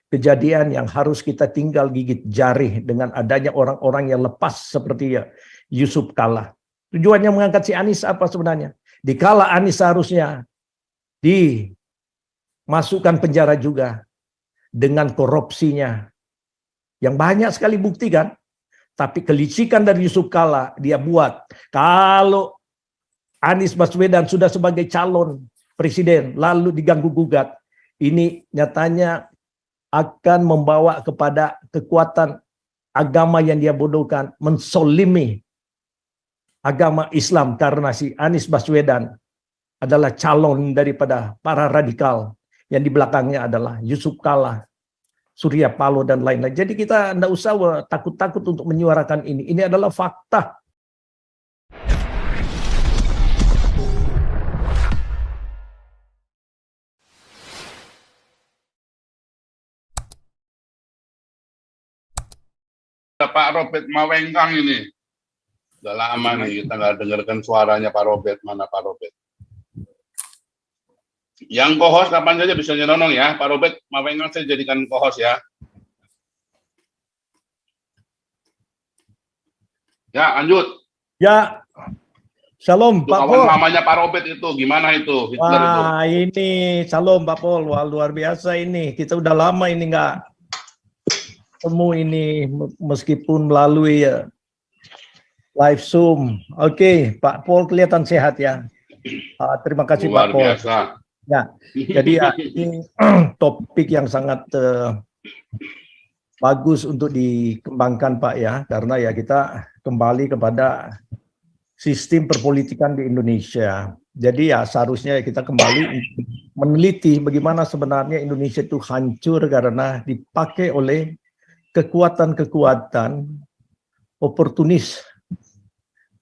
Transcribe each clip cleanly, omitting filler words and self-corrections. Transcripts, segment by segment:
kejadian yang harus kita tinggal gigit jari dengan adanya orang-orang yang lepas seperti Yusuf Kalla. Tujuannya mengangkat si Anies apa sebenarnya? Dikala Anies seharusnya dimasukkan penjara juga dengan korupsinya yang banyak sekali bukti kan, tapi kelicikan dari Yusuf Kalla dia buat. Kalau Anies Baswedan sudah sebagai calon presiden lalu diganggu gugat, ini nyatanya akan membawa kepada kekuatan agama yang dia bodohkan, mensolimi agama Islam karena si Anies Baswedan adalah calon daripada para radikal yang di belakangnya adalah Yusuf Kalla, Surya Paloh dan lain-lain. Jadi kita tidak usah takut-takut untuk menyuarakan ini. Ini adalah fakta. Pak Robert Mawengkang ini. Udah lama nih kita nggak dengarkan suaranya Pak Robert. Mana Pak Robert? Yang co-host kapan saja bisa nyelonong ya. Pak Robert Mawengkang saya jadikan co-host ya. Ya, lanjut. Ya, shalom Itu Pak kawan Pol. mamanya Pak Robert itu, gimana itu? Hitler itu. Wah, ini shalom Pak Pol. Wah, luar biasa ini. Kita udah lama ini nggak ketemu ini meskipun melalui live Zoom. Oke, Pak Pol kelihatan sehat ya. Terima kasih Luar Pak Pol. biasa. Ya, jadi ya, ini topik yang sangat bagus untuk dikembangkan Pak ya, karena ya kita kembali kepada sistem perpolitikan di Indonesia. Jadi ya seharusnya kita kembali meneliti bagaimana sebenarnya Indonesia itu hancur karena dipakai oleh kekuatan-kekuatan oportunis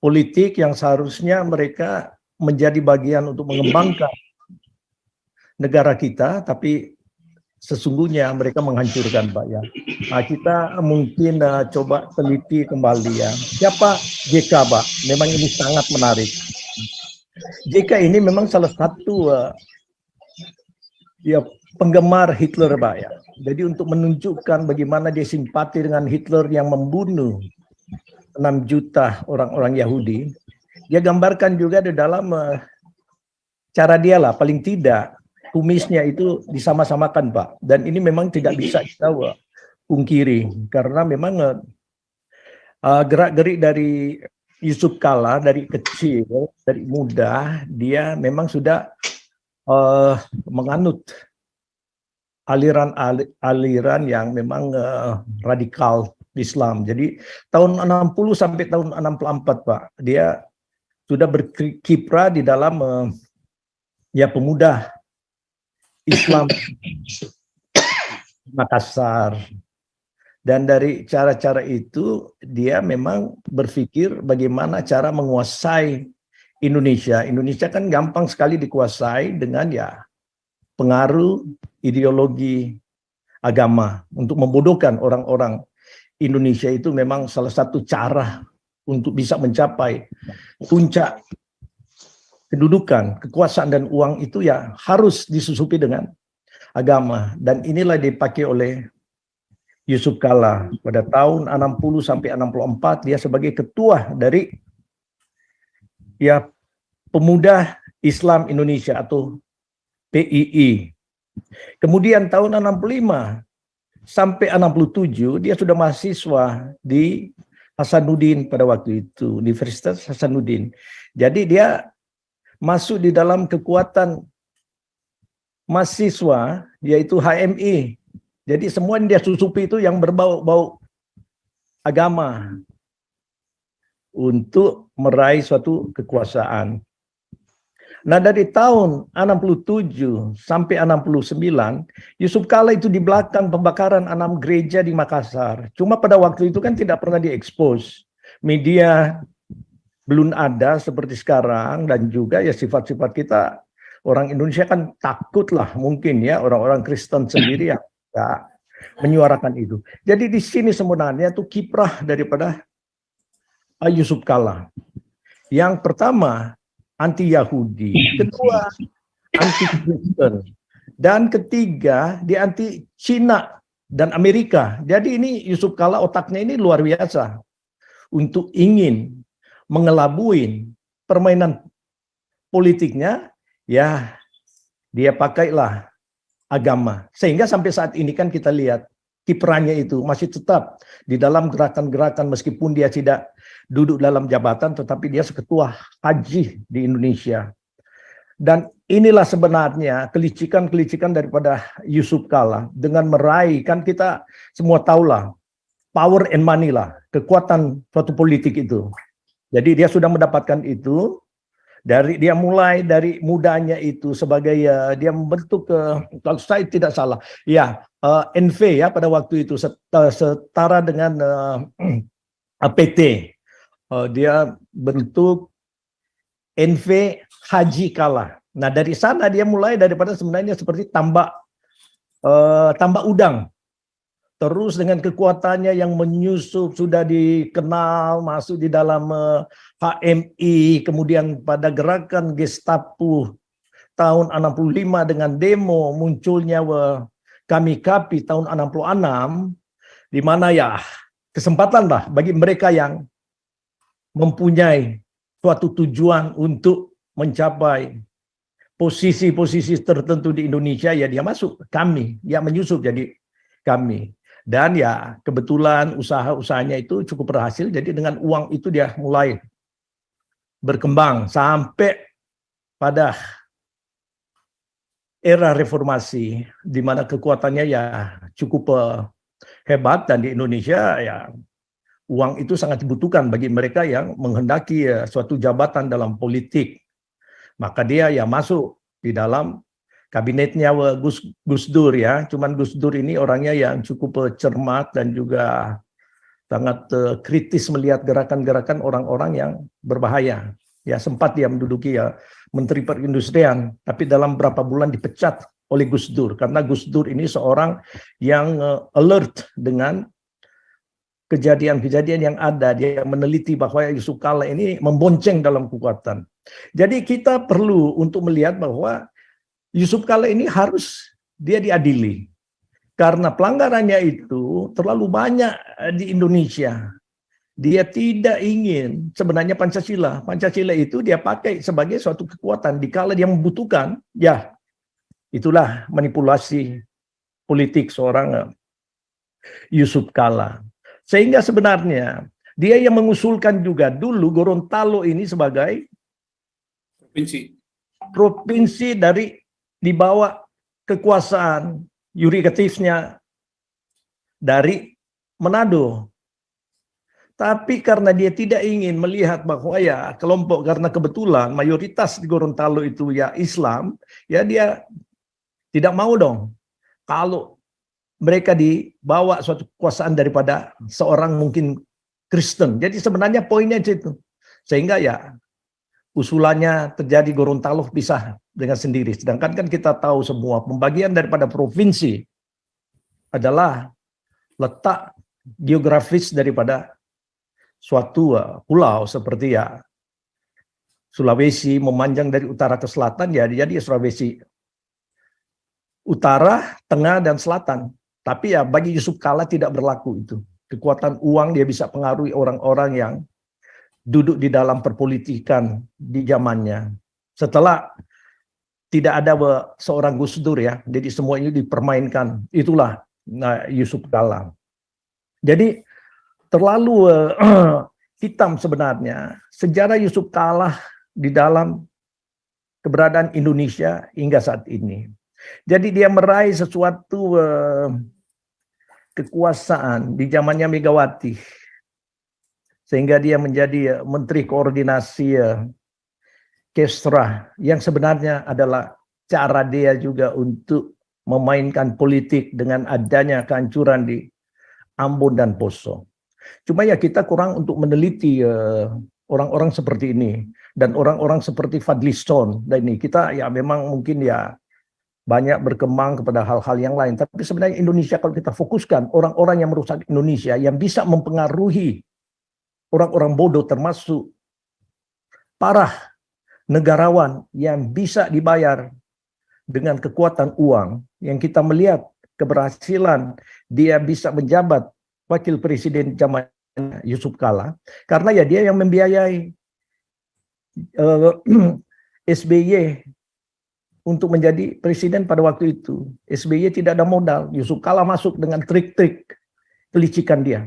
politik yang seharusnya mereka menjadi bagian untuk mengembangkan negara kita, tapi sesungguhnya mereka menghancurkan Pak ya. Nah, kita mungkin coba teliti kembali ya. Siapa JK Pak? Memang ini sangat menarik. JK ini memang salah satu ya penggemar Hitler Pak ya. Jadi untuk menunjukkan bagaimana dia simpati dengan Hitler yang membunuh 6 juta orang-orang Yahudi, dia gambarkan juga di dalam cara dia lah, paling tidak kumisnya itu disama-samakan Pak. Dan ini memang tidak bisa kita pungkiri, karena memang gerak-gerik dari Yusuf Kalla dari kecil, dari muda, dia memang sudah menganut aliran yang memang radikal Islam. Jadi tahun 60 sampai tahun 64 Pak, dia sudah berkiprah di dalam ya pemuda Islam Makassar. Dan dari cara-cara itu dia memang berpikir bagaimana cara menguasai Indonesia. Indonesia kan gampang sekali dikuasai dengan ya pengaruh ideologi agama. Untuk membodohkan orang-orang Indonesia itu memang salah satu cara untuk bisa mencapai puncak kedudukan, kekuasaan dan uang itu ya harus disusupi dengan agama. Dan inilah dipakai oleh Yusuf Kalla pada tahun 60 sampai 64 dia sebagai ketua dari ya Pemuda Islam Indonesia atau PII. Kemudian tahun 65 sampai 67 dia sudah mahasiswa di Hasanuddin pada waktu itu, Universitas Hasanuddin. Jadi dia masuk di dalam kekuatan mahasiswa yaitu HMI. Jadi semua yang dia susupi itu yang berbau-bau agama untuk meraih suatu kekuasaan. Nah, dari tahun 67 sampai 69, Yusuf Kalla itu di belakang pembakaran 6 gereja di Makassar. Cuma pada waktu itu kan tidak pernah diekspos. Media belum ada seperti sekarang, dan juga ya sifat-sifat kita orang Indonesia kan takut lah mungkin ya, orang-orang Kristen sendiri yang menyuarakan itu. Jadi di sini sebenarnya tuh kiprah daripada Yusuf Kalla. Yang pertama anti Yahudi, kedua anti Kristen, dan ketiga dia anti Cina dan Amerika. Jadi ini Yusuf Kala otaknya ini luar biasa untuk ingin mengelabuin permainan politiknya, ya dia pakailah agama. Sehingga sampai saat ini kan kita lihat kiprahnya itu masih tetap di dalam gerakan-gerakan meskipun dia tidak duduk dalam jabatan, tetapi dia ketua haji di Indonesia. Dan inilah sebenarnya kelicikan-kelicikan daripada Yusuf Kala dengan meraih, kan kita semua tahulah power and money lah, kekuatan suatu politik itu. Jadi dia sudah mendapatkan itu dari dia mulai dari mudanya itu sebagai dia membentuk kalau saya tidak salah ya NV ya pada waktu itu setara dengan PT. Dia bentuk NV Haji Kala. Nah dari sana dia mulai daripada sebenarnya seperti tambak udang. Terus dengan kekuatannya yang menyusup sudah dikenal masuk di dalam HMI, kemudian pada gerakan Gestapo tahun 65 dengan demo munculnya Kami Kapi tahun 66, di mana ya kesempatan lah bagi mereka yang mempunyai suatu tujuan untuk mencapai posisi-posisi tertentu di Indonesia, ya dia masuk kami, ya menyusup jadi kami. Dan ya kebetulan usaha-usahanya itu cukup berhasil, jadi dengan uang itu dia mulai berkembang sampai pada era reformasi, di mana kekuatannya ya cukup hebat, dan di Indonesia ya uang itu sangat dibutuhkan bagi mereka yang menghendaki suatu jabatan dalam politik. Maka dia ya masuk di dalam kabinetnya Gus Dur ya. Cuman Gus Dur ini orangnya yang cukup cermat dan juga sangat kritis melihat gerakan-gerakan orang-orang yang berbahaya. Ya sempat dia menduduki ya Menteri Perindustrian, tapi dalam beberapa bulan dipecat oleh Gus Dur karena Gus Dur ini seorang yang alert dengan kejadian-kejadian yang ada. Dia meneliti bahwa Yusuf Kala ini membonceng dalam kekuatan. Jadi kita perlu untuk melihat bahwa Yusuf Kala ini harus dia diadili karena pelanggarannya itu terlalu banyak di Indonesia. Dia tidak ingin sebenarnya Pancasila. Pancasila itu dia pakai sebagai suatu kekuatan dikala dia membutuhkan. Ya, itulah manipulasi politik seorang Yusuf Kala. Sehingga sebenarnya dia yang mengusulkan juga dulu Gorontalo ini sebagai provinsi dari di bawah kekuasaan yudikatifnya dari Manado. Tapi karena dia tidak ingin melihat bahwa ya kelompok, karena kebetulan mayoritas di Gorontalo itu ya Islam, ya dia tidak mau dong kalau mereka dibawa suatu kekuasaan daripada seorang mungkin Kristen. Jadi sebenarnya poinnya itu. Sehingga ya usulannya terjadi Gorontalo pisah dengan sendiri. Sedangkan kan kita tahu semua pembagian daripada provinsi adalah letak geografis daripada suatu pulau seperti ya Sulawesi memanjang dari utara ke selatan, ya jadi Sulawesi utara, tengah, dan selatan. Tapi ya bagi Yusuf Kala tidak berlaku itu. Kekuatan uang dia bisa pengaruhi orang-orang yang duduk di dalam perpolitikan di zamannya. Setelah tidak ada seorang Gus Dur ya, jadi semua ini dipermainkan. Itulah Yusuf Kala. Jadi terlalu hitam sebenarnya sejarah Yusuf Kala di dalam keberadaan Indonesia hingga saat ini. Jadi dia meraih sesuatu kekuasaan di zamannya Megawati, sehingga dia menjadi Menteri Koordinasi Kesra, yang sebenarnya adalah cara dia juga untuk memainkan politik dengan adanya kehancuran di Ambon dan Poso. Cuma ya kita kurang untuk meneliti orang-orang seperti ini dan orang-orang seperti Fadliston, dan ini kita ya memang mungkin ya banyak berkembang kepada hal-hal yang lain. Tapi sebenarnya Indonesia kalau kita fokuskan orang-orang yang merusak Indonesia, yang bisa mempengaruhi orang-orang bodoh, termasuk para negarawan yang bisa dibayar dengan kekuatan uang, yang kita melihat keberhasilan dia bisa menjabat wakil presiden zaman Yusuf Kala, karena ya dia yang membiayai SBY untuk menjadi presiden pada waktu itu. SBY tidak ada modal, Yusuf Kala masuk dengan trik-trik kelicikan dia.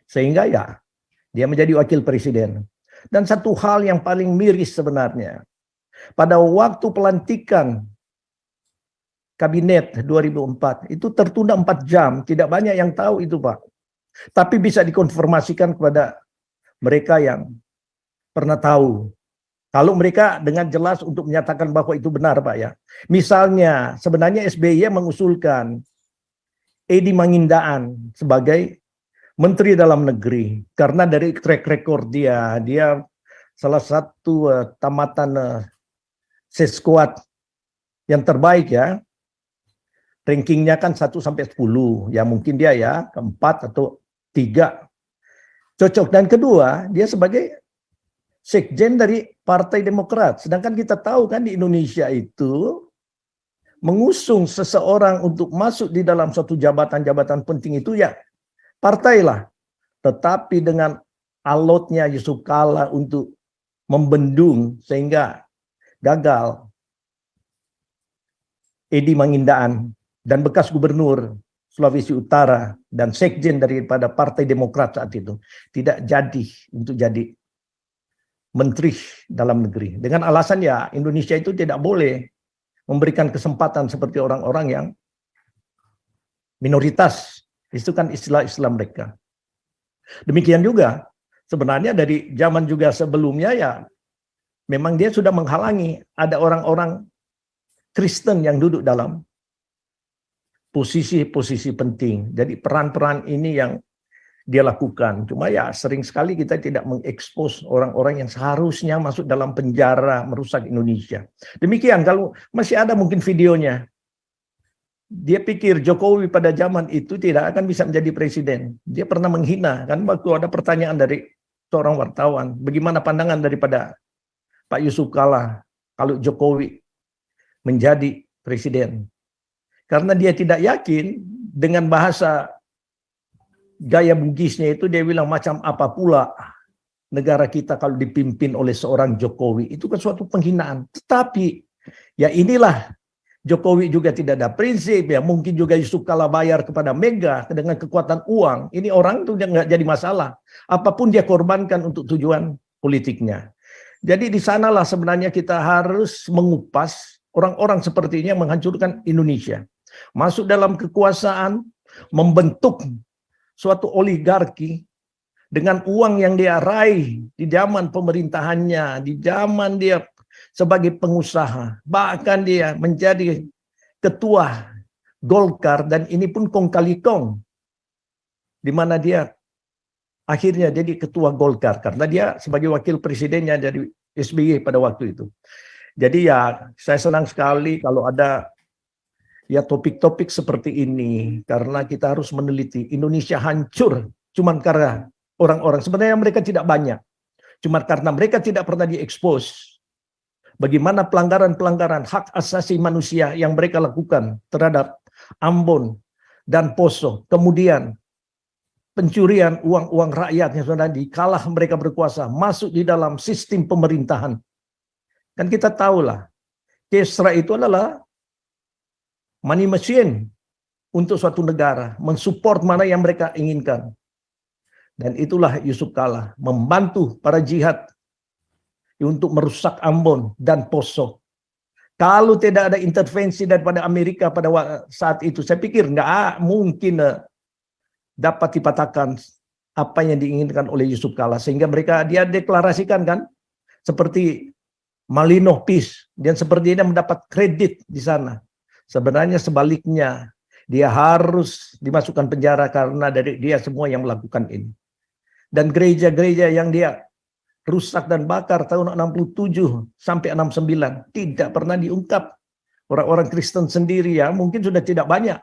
Sehingga ya, dia menjadi wakil presiden. Dan satu hal yang paling miris sebenarnya, pada waktu pelantikan kabinet 2004, itu tertunda 4 jam, tidak banyak yang tahu itu Pak. Tapi bisa dikonfirmasikan kepada mereka yang pernah tahu. Kalau mereka dengan jelas untuk menyatakan bahwa itu benar Pak ya. Misalnya sebenarnya SBY mengusulkan Edi Mangindaan sebagai Menteri Dalam Negeri. Karena dari track record dia salah satu tamatan seskuat yang terbaik ya. Rankingnya kan 1 sampai 10. Ya mungkin dia ya keempat atau 3. Cocok. Dan kedua, dia sebagai sekjen dari Partai Demokrat. Sedangkan kita tahu kan di Indonesia itu mengusung seseorang untuk masuk di dalam suatu jabatan-jabatan penting itu ya partailah. Tetapi dengan alotnya Yusuf Kala untuk membendung sehingga gagal, Edi Mangindaan dan bekas gubernur Sulawesi Utara dan sekjen daripada Partai Demokrat saat itu tidak jadi untuk jadi Menteri Dalam Negeri. Dengan alasan ya Indonesia itu tidak boleh memberikan kesempatan seperti orang-orang yang minoritas. Itu kan istilah-istilah mereka. Demikian juga sebenarnya dari zaman juga sebelumnya ya memang dia sudah menghalangi ada orang-orang Kristen yang duduk dalam posisi-posisi penting. Jadi peran-peran ini yang dia lakukan. Cuma ya sering sekali kita tidak mengekspos orang-orang yang seharusnya masuk dalam penjara merusak Indonesia. Demikian kalau masih ada mungkin videonya. Dia pikir Jokowi pada zaman itu tidak akan bisa menjadi presiden. Dia pernah menghina kan waktu ada pertanyaan dari seorang wartawan, bagaimana pandangan daripada Pak Yusuf Kala kalau Jokowi menjadi presiden. Karena dia tidak yakin dengan bahasa gaya Bugisnya itu dia bilang macam apa pula negara kita kalau dipimpin oleh seorang Jokowi. Itu kan suatu penghinaan. Tetapi ya inilah Jokowi juga tidak ada prinsip. Ya mungkin juga Yusuf Kala bayar kepada Mega dengan kekuatan uang. Ini orang itu nggak jadi masalah. Apapun dia korbankan untuk tujuan politiknya. Jadi di sanalah sebenarnya kita harus mengupas orang-orang seperti ini yang menghancurkan Indonesia. Masuk dalam kekuasaan, membentuk suatu oligarki dengan uang yang dia raih di zaman pemerintahannya, di zaman dia sebagai pengusaha, bahkan dia menjadi ketua Golkar dan ini pun kong kali kong, di mana dia akhirnya jadi ketua Golkar karena dia sebagai wakil presidennya dari SBY pada waktu itu. Jadi ya saya senang sekali kalau ada ya topik-topik seperti ini karena kita harus meneliti. Indonesia hancur cuman karena orang-orang sebenarnya mereka tidak banyak, cuma karena mereka tidak pernah diekspos bagaimana pelanggaran-pelanggaran hak asasi manusia yang mereka lakukan terhadap Ambon dan Poso, kemudian pencurian uang-uang rakyat yang sudah dikalah mereka berkuasa masuk di dalam sistem pemerintahan. Kan kita tahulah Kesra itu adalah money machine untuk suatu negara, mensupport mana yang mereka inginkan. Dan itulah Yusuf Kala, membantu para jihad untuk merusak Ambon dan Poso. Kalau tidak ada intervensi daripada Amerika pada saat itu, saya pikir nggak mungkin dapat dipatahkan apa yang diinginkan oleh Yusuf Kala. Sehingga dia deklarasikan kan, seperti Malino Peace, dan seperti ini mendapat kredit di sana. Sebenarnya sebaliknya, dia harus dimasukkan penjara karena dari dia semua yang melakukan ini. Dan gereja-gereja yang dia rusak dan bakar tahun 67 sampai 69 tidak pernah diungkap. Orang-orang Kristen sendiri ya mungkin sudah tidak banyak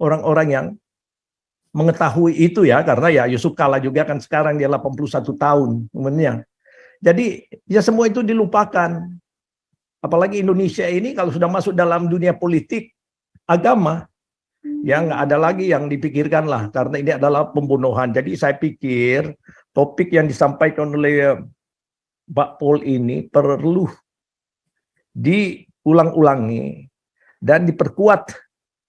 orang-orang yang mengetahui itu ya, karena ya Yusuf Kala juga kan sekarang dia 81 tahun umurnya. Jadi ya semua itu dilupakan. Apalagi Indonesia ini kalau sudah masuk dalam dunia politik, agama, yang nggak ada lagi yang dipikirkan lah, karena ini adalah pembunuhan. Jadi saya pikir topik yang disampaikan oleh Pak Paul ini perlu diulang-ulangi dan diperkuat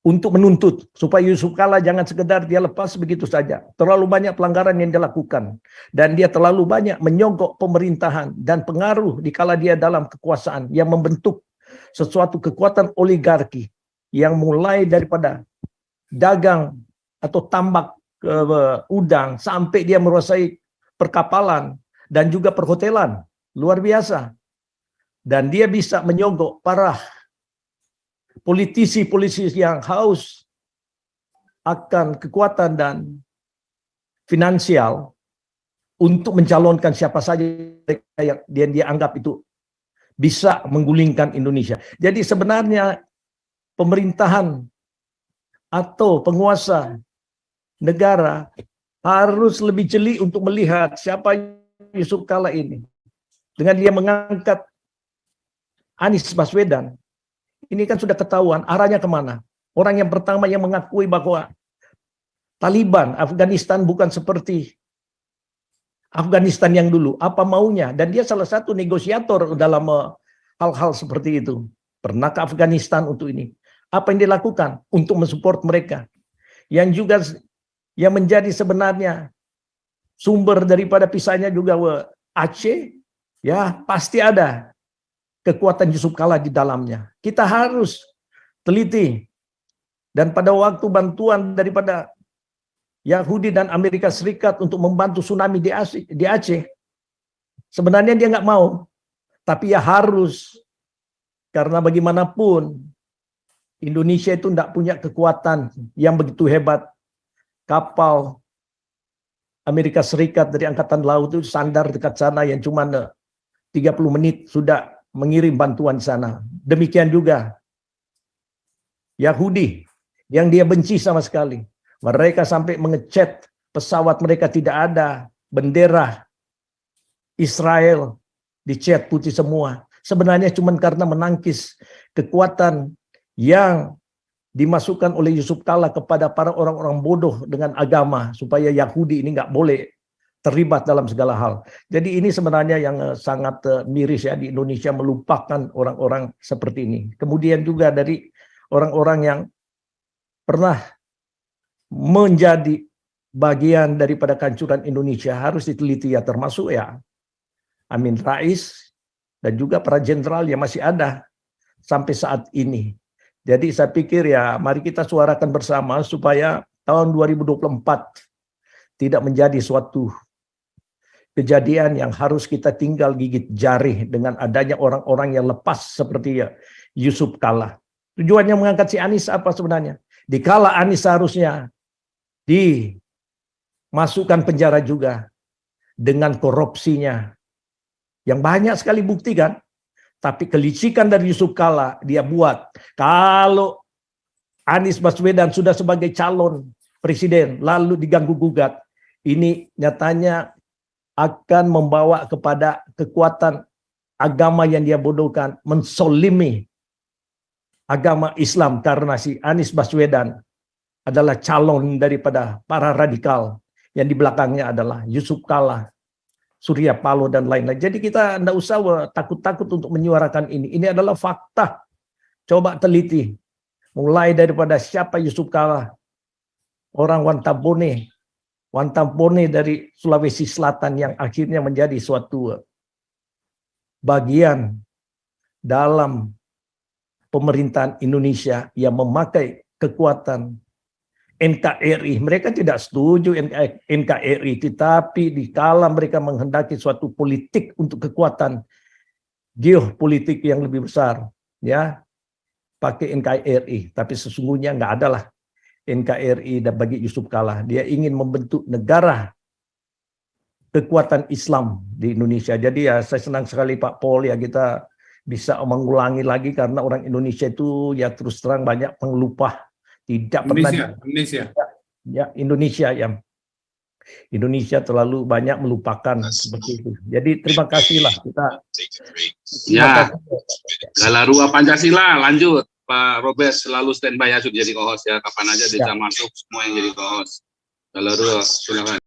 untuk menuntut supaya Yusuf Kala jangan sekedar dia lepas begitu saja. Terlalu banyak pelanggaran yang dilakukan dan dia terlalu banyak menyogok pemerintahan dan pengaruh dikala dia dalam kekuasaan yang membentuk sesuatu kekuatan oligarki yang mulai daripada dagang atau tambak udang sampai dia menguasai perkapalan dan juga perhotelan. Luar biasa. Dan dia bisa menyogok para politisi-politisi yang haus akan kekuatan dan finansial untuk mencalonkan siapa saja yang dia anggap itu bisa menggulingkan Indonesia. Jadi sebenarnya pemerintahan atau penguasa negara harus lebih jeli untuk melihat siapa Yusuf Kala ini. Dengan dia mengangkat Anies Baswedan, ini kan sudah ketahuan arahnya kemana. Orang yang pertama yang mengakui bahwa Taliban, Afghanistan bukan seperti Afghanistan yang dulu. Apa maunya? Dan dia salah satu negosiator dalam hal-hal seperti itu. Pernah ke Afghanistan untuk ini. Apa yang dilakukan untuk mensupport mereka? Yang juga yang menjadi sebenarnya sumber daripada pisahnya juga Aceh, ya pasti ada kekuatan Yusuf Kala di dalamnya. Kita harus teliti. Dan pada waktu bantuan daripada Yahudi dan Amerika Serikat untuk membantu tsunami di Aceh, sebenarnya dia nggak mau. Tapi ya harus. Karena bagaimanapun Indonesia itu tidak punya kekuatan yang begitu hebat. Kapal Amerika Serikat dari Angkatan Laut itu sandar dekat sana yang cuma 30 menit sudah mengirim bantuan di sana. Demikian juga Yahudi yang dia benci sama sekali. Mereka sampai mengecet pesawat mereka tidak ada bendera Israel, dicat putih semua. Sebenarnya cuma karena menangkis kekuatan yang dimasukkan oleh Yusuf Kala kepada para orang-orang bodoh dengan agama supaya Yahudi ini nggak boleh terlibat dalam segala hal. Jadi ini sebenarnya yang sangat miris ya, di Indonesia melupakan orang-orang seperti ini. Kemudian juga dari orang-orang yang pernah menjadi bagian daripada kehancuran Indonesia harus diteliti ya, termasuk ya Amin Rais dan juga para jenderal yang masih ada sampai saat ini. Jadi saya pikir ya mari kita suarakan bersama supaya tahun 2024 tidak menjadi suatu kejadian yang harus kita tinggal gigit jari dengan adanya orang-orang yang lepas seperti ya Yusuf Kala. Tujuannya mengangkat si Anies apa sebenarnya? Dikala Anies seharusnya dimasukkan penjara juga dengan korupsinya yang banyak sekali bukti kan. Tapi kelicikan dari Yusuf Kala dia buat. Kalau Anies Baswedan sudah sebagai calon presiden lalu diganggu-gugat, ini nyatanya akan membawa kepada kekuatan agama yang dia bodohkan, mensolimi agama Islam karena si Anies Baswedan adalah calon daripada para radikal yang di belakangnya adalah Yusuf Kala, Surya Paloh dan lain-lain. Jadi kita tidak usah takut-takut untuk menyuarakan ini. Ini adalah fakta. Coba teliti. Mulai daripada siapa Yusuf Kala, orang Wantambone dari Sulawesi Selatan yang akhirnya menjadi suatu bagian dalam pemerintahan Indonesia yang memakai kekuatan NKRI. Mereka tidak setuju NKRI, tetapi dikala mereka menghendaki suatu politik untuk kekuatan geopolitik yang lebih besar, ya pakai NKRI. Tapi sesungguhnya nggak adalah NKRI dan bagi Yusuf Kala. Dia ingin membentuk negara kekuatan Islam di Indonesia. Jadi ya saya senang sekali Pak Paul ya kita bisa mengulangi lagi karena orang Indonesia itu ya terus terang banyak pengelupa. Tidak Indonesia terlalu banyak melupakan seperti itu. Jadi terima kasihlah kita. Ya, Galarua Pancasila lanjut. Pak Robert selalu standby ya sudah jadi co-host ya. Kapan aja bisa masuk semua yang jadi co-host. Kalau silakan.